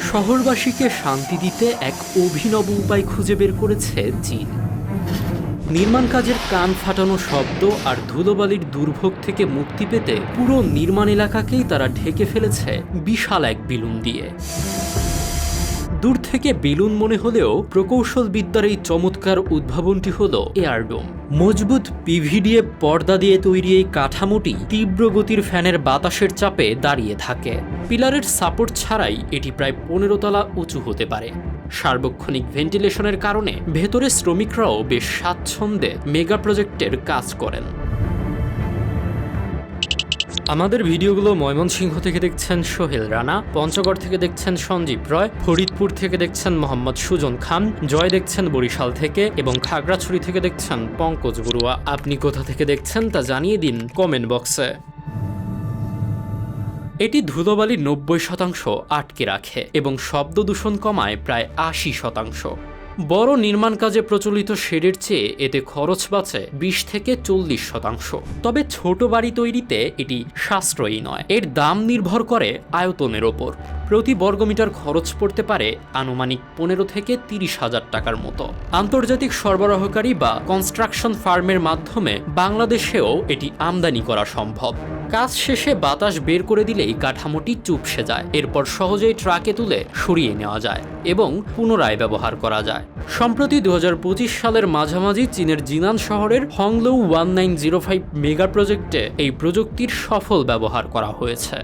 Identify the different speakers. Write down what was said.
Speaker 1: শহরবাসীকে শান্তি দিতে এক অভিনব উপায় খুঁজে বের করেছে চীন। নির্মাণ কাজের কান ফাটানো শব্দ আর ধুলোবালির দুর্ভোগ থেকে মুক্তি পেতে পুরো নির্মাণ এলাকাকেই তারা ঢেকে ফেলেছে বিশাল এক বেলুন দিয়ে। দূর থেকে বেলুন মনে হলেও প্রকৌশলবিদ্যার এই চমৎকার উদ্ভাবনটি হলো এয়ারডোম। মজবুত পিভিডিএ পর্দা দিয়ে তৈরি এই কাঠামোটি তীব্র গতির ফ্যানের বাতাসের চাপে দাঁড়িয়ে থাকে। পিলারের সাপোর্ট ছাড়াই এটি প্রায় 15 তলা উঁচু হতে পারে। সার্বক্ষণিক ভেন্টিলেশনের কারণে ভেতরে শ্রমিকরাও বেশ স্বাচ্ছন্দ্যে মেগা প্রজেক্টের কাজ করেন। আমাদের ভিডিওগুলো ময়মনসিংহ থেকে দেখছেন সোহেল রানা, পঞ্চগড় থেকে দেখছেন সঞ্জীব রয়, ফরিদপুর থেকে দেখছেন মোহাম্মদ সুজন খান, জয় দেখছেন বরিশাল থেকে এবং খাগড়াছড়ি থেকে দেখছেন পঙ্কজ বড়ুয়া। আপনি কোথা থেকে দেখছেন তা জানিয়ে দিন কমেন্ট বক্সে। এটি ধুলোবালি 90% আটকে রাখে এবং শব্দ দূষণ কমায় প্রায় 80%। বড় নির্মাণ কাজে প্রচলিত শেডের চেয়ে এতে খরচ বাঁচে 20 থেকে 40%। তবে ছোট বাড়ি তৈরিতে এটি সাশ্রয়ী নয়। এর দাম নির্ভর করে আয়তনের ওপর। প্রতি বর্গমিটার খরচ পড়তে পারে আনুমানিক 15 থেকে 30 হাজার টাকার মতো। আন্তর্জাতিক সরবরাহকারী বা কনস্ট্রাকশন ফার্মের মাধ্যমে বাংলাদেশেও এটি আমদানি করা সম্ভব। কাজ শেষে বাতাস বের করে দিলেই কাঠামোটি চুপসে যায়। এরপর সহজেই ট্রাকে তুলে সরিয়ে নেওয়া যায় এবং পুনরায় ব্যবহার করা যায়। সম্প্রতি 2025 সালের মাঝামাঝি চীনের জিনান শহরের হংলৌ 1905 মেগা প্রজেক্টে এই প্রযুক্তির সফল ব্যবহার করা হয়েছে।